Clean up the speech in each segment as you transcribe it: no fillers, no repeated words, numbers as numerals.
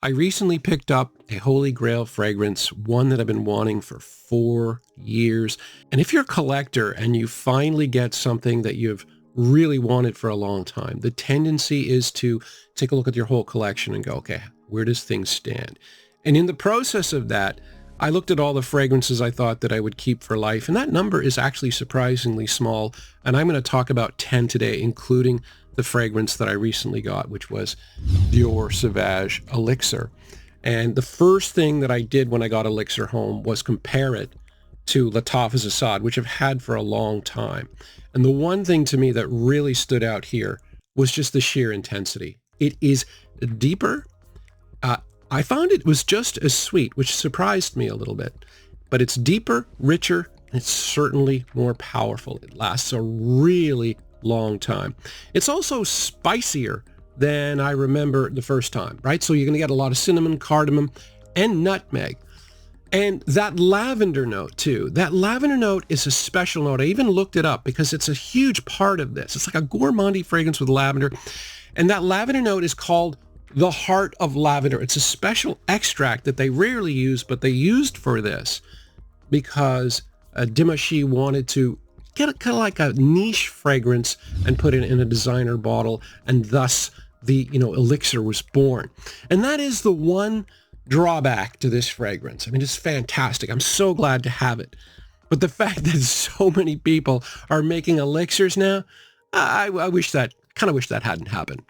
I recently picked up a holy grail fragrance, one that I've been wanting for 4 years. And if you're a collector and you finally get something that you've really wanted for a long time, the tendency is to take a look at your whole collection and go, okay, where does things stand? And in the process of that, I looked at all the fragrances I thought that I would keep for life, and that number is actually surprisingly small. And I'm going to talk about 10 today, including the fragrance that I recently got, which was Dior Sauvage Elixir. And the first thing that I did when I got Elixir home was compare it to Lattaf's Assad, which I've had for a long time. And the one thing to me that really stood out here was just the sheer intensity. It is deeper. I found it was just as sweet, which surprised me a little bit. But it's deeper, richer, and it's certainly more powerful. It lasts a really long time. It's also spicier than I remember the first time, right? So you're going to get a lot of cinnamon, cardamom, and nutmeg. And that lavender note too. That lavender note is a special note. I even looked it up because it's a huge part of this. It's like a gourmandy fragrance with lavender. And that lavender note is called the heart of lavender. It's a special extract that they rarely use, but they used for this because Givenchy wanted to get kind of like a niche fragrance and put it in a designer bottle, and thus the Elixir was born. And that is the one drawback to this fragrance. I mean, it's fantastic. I'm so glad to have it. But the fact that so many people are making elixirs now, I wish that hadn't happened.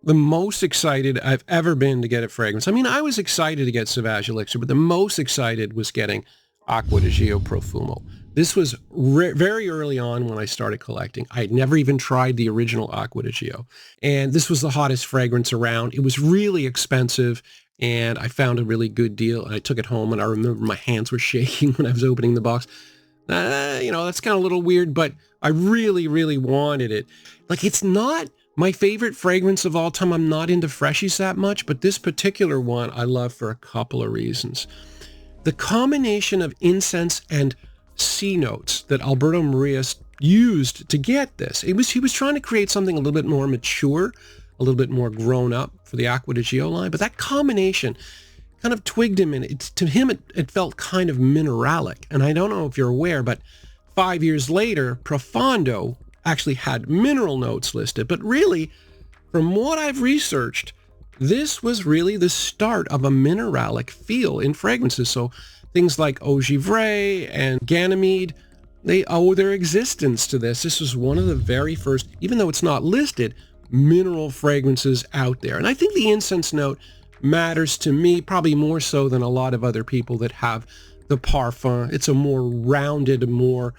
The most excited I've ever been to get a fragrance. I mean, I was excited to get Sauvage Elixir, but the most excited was getting Acqua di Gio Profumo. This was very early on when I started collecting. I had never even tried the original Acqua di Gio. And this was the hottest fragrance around. It was really expensive, and I found a really good deal. And I took it home, and I remember my hands were shaking when I was opening the box. That's kind of a little weird, but I really, really wanted it. Like, it's not my favorite fragrance of all time. I'm not into freshies that much, but this particular one I love for a couple of reasons. The combination of incense and C notes that Alberto Morillas used to get this. He was trying to create something a little bit more mature, a little bit more grown up for the Acqua di Gio line, but that combination kind of twigged him in. To him, it felt kind of mineralic. And I don't know if you're aware, but 5 years later, Profondo actually had mineral notes listed. But really, from what I've researched, this was really the start of a mineralic feel in fragrances. So things like Eau Givre and Ganymede, they owe their existence to this. This was one of the very first, even though it's not listed, mineral fragrances out there. And I think the incense note matters to me probably more so than a lot of other people that have the Parfum. It's a more rounded, more,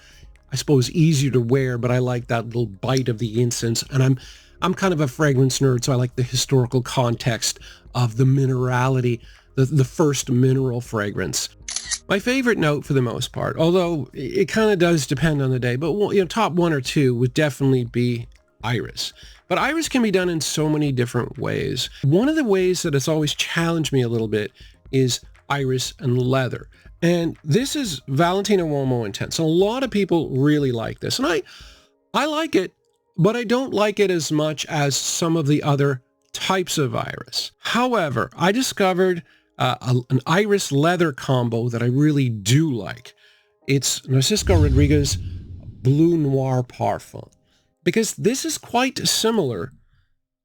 I suppose, easier to wear, but I like that little bite of the incense. And I'm kind of a fragrance nerd, so I like the historical context of the minerality, the first mineral fragrance. My favorite note for the most part, although it kind of does depend on the day, but top 1 or 2 would definitely be iris. But iris can be done in so many different ways. One of the ways that it's always challenged me a little bit is iris and leather. And this is Valentino Uomo Intense. And a lot of people really like this. And I like it, but I don't like it as much as some of the other types of iris. However, I discovered an iris leather combo that I really do like. It's Narcisco Rodriguez Bleu Noir Parfum. Because this is quite similar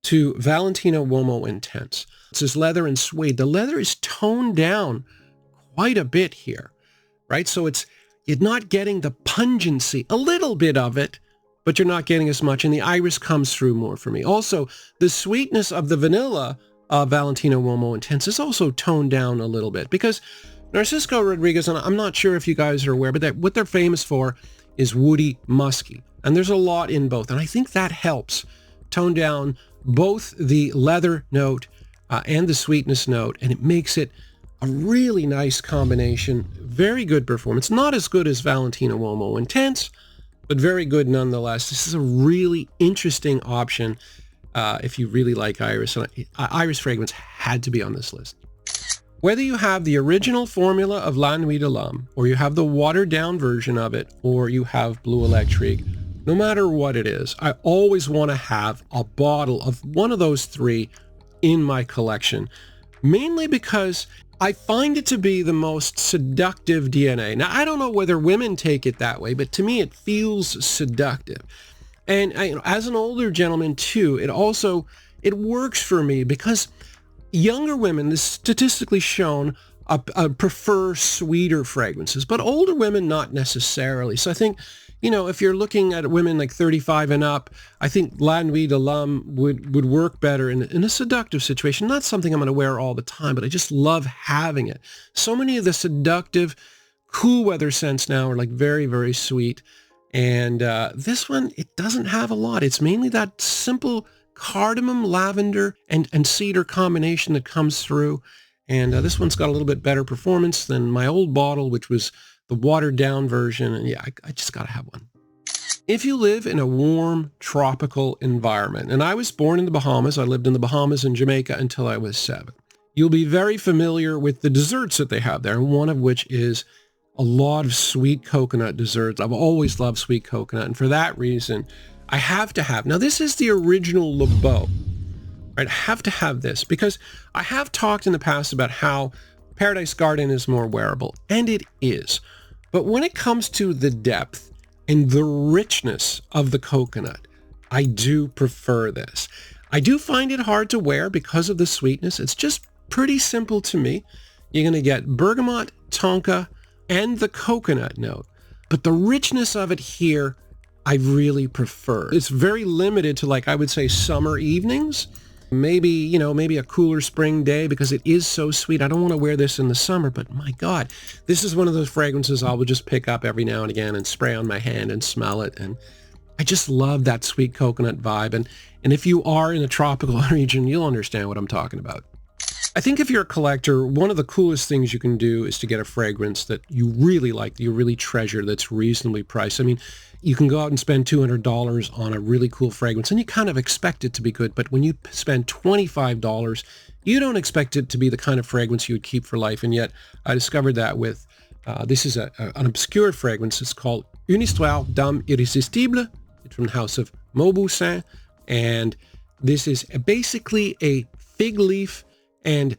to Valentino Uomo Intense. It says leather and suede. The leather is toned down quite a bit here, right? So you're not getting the pungency, a little bit of it, but you're not getting as much. And the iris comes through more for me. Also, the sweetness of the vanilla of Valentino Uomo Intense is also toned down a little bit because Narcisco Rodriguez, and I'm not sure if you guys are aware, but what they're famous for is woody, musky. And there's a lot in both. And I think that helps tone down both the leather note and the sweetness note. And it makes it a really nice combination. Very good performance. Not as good as Valentino Uomo Intense, but very good nonetheless. This is a really interesting option if you really like iris. And iris fragrance had to be on this list. Whether you have the original formula of La Nuit de l'Homme, or you have the watered down version of it, or you have Bleu Electrique, no matter what it is, I always want to have a bottle of one of those three in my collection. mainly because I find it to be the most seductive DNA. Now, I don't know whether women take it that way, but to me, it feels seductive. And as an older gentleman too, it works for me because younger women, this is statistically shown, prefer sweeter fragrances, but older women not necessarily. So I think, if you're looking at women like 35 and up, I think La Nuit de l'Homme would work better in a seductive situation. Not something I'm going to wear all the time, but I just love having it. So many of the seductive, cool weather scents now are like very, very sweet. And this one, it doesn't have a lot. It's mainly that simple cardamom, lavender, and cedar combination that comes through. And this one's got a little bit better performance than my old bottle, which was the watered down version. And yeah, I just got to have one. If you live in a warm, tropical environment, and I was born in the Bahamas, I lived in the Bahamas and Jamaica until I was 7, you'll be very familiar with the desserts that they have there, one of which is a lot of sweet coconut desserts. I've always loved sweet coconut, and for that reason, I have to have. Now, this is the original Beau. Right? I have to have this because I have talked in the past about how Paradise Garden is more wearable, and it is. But when it comes to the depth and the richness of the coconut, I do prefer this. I do find it hard to wear because of the sweetness. It's just pretty simple to me. You're going to get bergamot, tonka, and the coconut note. But the richness of it here, I really prefer. It's very limited to, like, I would say summer evenings. Maybe a cooler spring day because it is so sweet. I don't want to wear this in the summer, but my God, this is one of those fragrances I will just pick up every now and again and spray on my hand and smell it. And I just love that sweet coconut vibe. And if you are in a tropical region, you'll understand what I'm talking about. I think if you're a collector, one of the coolest things you can do is to get a fragrance that you really like, that you really treasure, that's reasonably priced. I mean, you can go out and spend $200 on a really cool fragrance, and you kind of expect it to be good. But when you spend $25, you don't expect it to be the kind of fragrance you would keep for life. And yet I discovered that with, this is an obscure fragrance. It's called Une Histore d'Homme Irresistible. It's from the house of Mauboussin. And this is basically a fig leaf and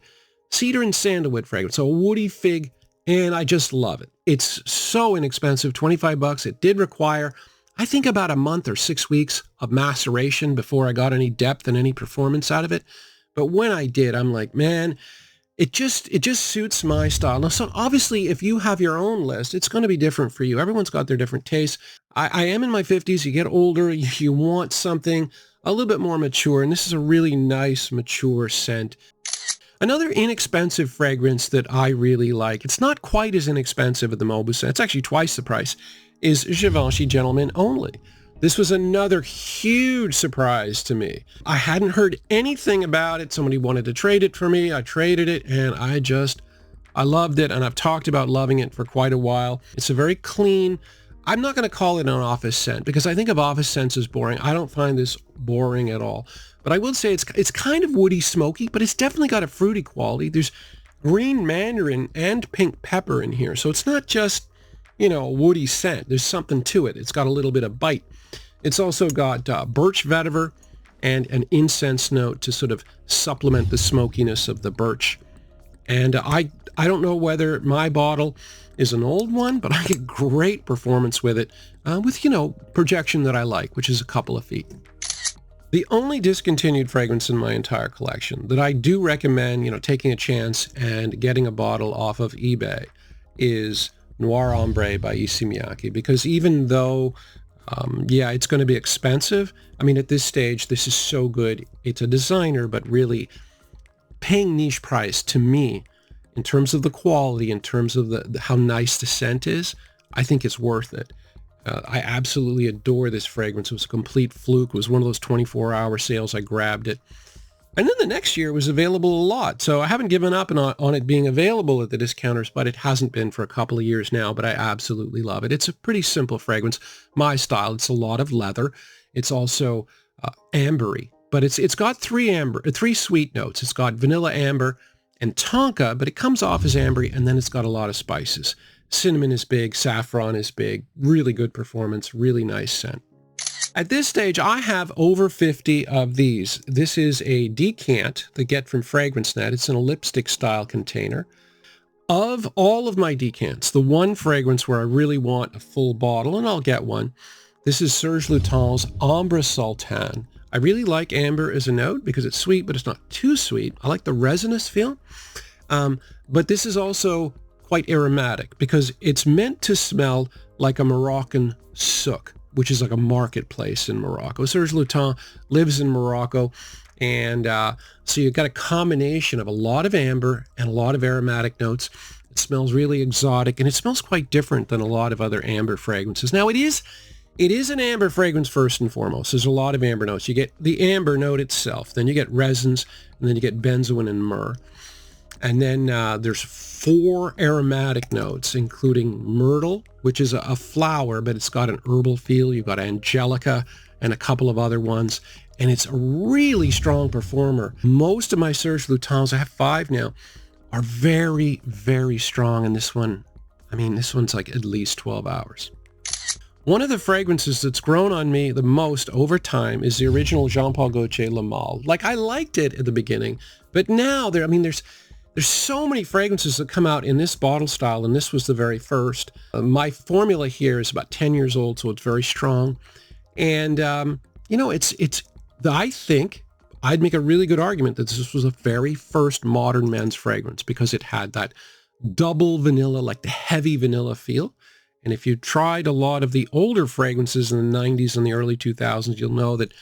cedar and sandalwood fragrance. So a woody fig, and I just love it. It's so inexpensive, 25 bucks. It did require, I think, about a month or 6 weeks of maceration before I got any depth and any performance out of it. But when I did, I'm like, man, it just suits my style. Now, so obviously, if you have your own list, it's going to be different for you. Everyone's got their different tastes. I am in my 50s. You get older, you want something a little bit more mature, and this is a really nice, mature scent. Another inexpensive fragrance that I really like, it's not quite as inexpensive as the Mauboussin, it's actually twice the price, is Givenchy Gentleman Only. This was another huge surprise to me. I hadn't heard anything about it. Somebody wanted to trade it for me. I traded it, and I loved it, and I've talked about loving it for quite a while. It's a very clean, I'm not going to call it an office scent because I think of office scents as boring. I don't find this boring at all. But I will say it's kind of woody smoky, but it's definitely got a fruity quality. There's green mandarin and pink pepper in here. So it's not just, a woody scent. There's something to it. It's got a little bit of bite. It's also got birch vetiver and an incense note to sort of supplement the smokiness of the birch. And I don't know whether my bottle is an old one, but I get great performance with it, with, projection that I like, which is a couple of feet. The only discontinued fragrance in my entire collection that I do recommend, taking a chance and getting a bottle off of eBay is Noir Ambre by Issey Miyake, because even though, it's going to be expensive, I mean, at this stage, this is so good. It's a designer, but really paying niche price to me, in terms of the quality, in terms of how nice the scent is, I think it's worth it. I absolutely adore this fragrance. It was a complete fluke. It was one of those 24-hour sales. I grabbed it. And then the next year it was available a lot. So I haven't given up on it being available at the discounters, but it hasn't been for a couple of years now, but I absolutely love it. It's a pretty simple fragrance. My style. It's a lot of leather. It's also ambery, but it's got three sweet notes. It's got vanilla amber and tonka, but it comes off as ambery, and then it's got a lot of spices. Cinnamon is big, saffron is big, really good performance, really nice scent. At this stage, I have over 50 of these. This is a decant that get from FragranceNet. It's in a lipstick style container. Of all of my decants, the one fragrance where I really want a full bottle, and I'll get one, this is Serge Lutens Ambre Sultan. I really like amber as a note because it's sweet, but it's not too sweet. I like the resinous feel. But this is also quite aromatic because it's meant to smell like a Moroccan souk, which is like a marketplace in Morocco. Serge Lutens lives in Morocco, and so you've got a combination of a lot of amber and a lot of aromatic notes. It smells really exotic, and it smells quite different than a lot of other amber fragrances. Now, it is an amber fragrance first and foremost. There's a lot of amber notes. You get the amber note itself, then you get resins, and then you get benzoin and myrrh. And then there's 4 aromatic notes, including myrtle, which is a flower, but it's got an herbal feel. You've got angelica and a couple of other ones. And it's a really strong performer. Most of my Serge Lutens, I have 5 now, are very, very strong. And this one, I mean, this one's like at least 12 hours. One of the fragrances that's grown on me the most over time is the original Jean Paul Gaultier Le Male. Like, I liked it at the beginning, but now there's so many fragrances that come out in this bottle style, and this was the very first. My formula here is about 10 years old, so it's very strong. And, I think I'd make a really good argument that this was the very first modern men's fragrance because it had that double vanilla, like the heavy vanilla feel. And if you tried a lot of the older fragrances in the 90s and the early 2000s, you'll know that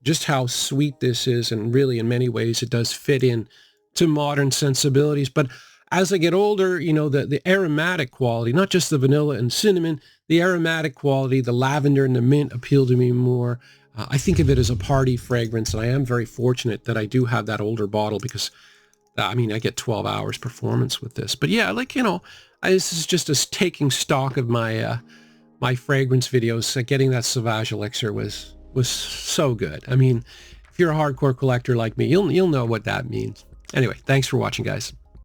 just how sweet this is. And really, in many ways, it does fit in to modern sensibilities. But as I get older, the aromatic quality, not just the vanilla and cinnamon, the aromatic quality, the lavender and the mint appeal to me more. I think of it as a party fragrance, and I am very fortunate that I do have that older bottle because, I get 12 hours performance with this. But yeah, this is just us taking stock of my my fragrance videos. Getting that Sauvage Elixir was so good. If you're a hardcore collector like me, you'll know what that means. Anyway, thanks for watching, guys.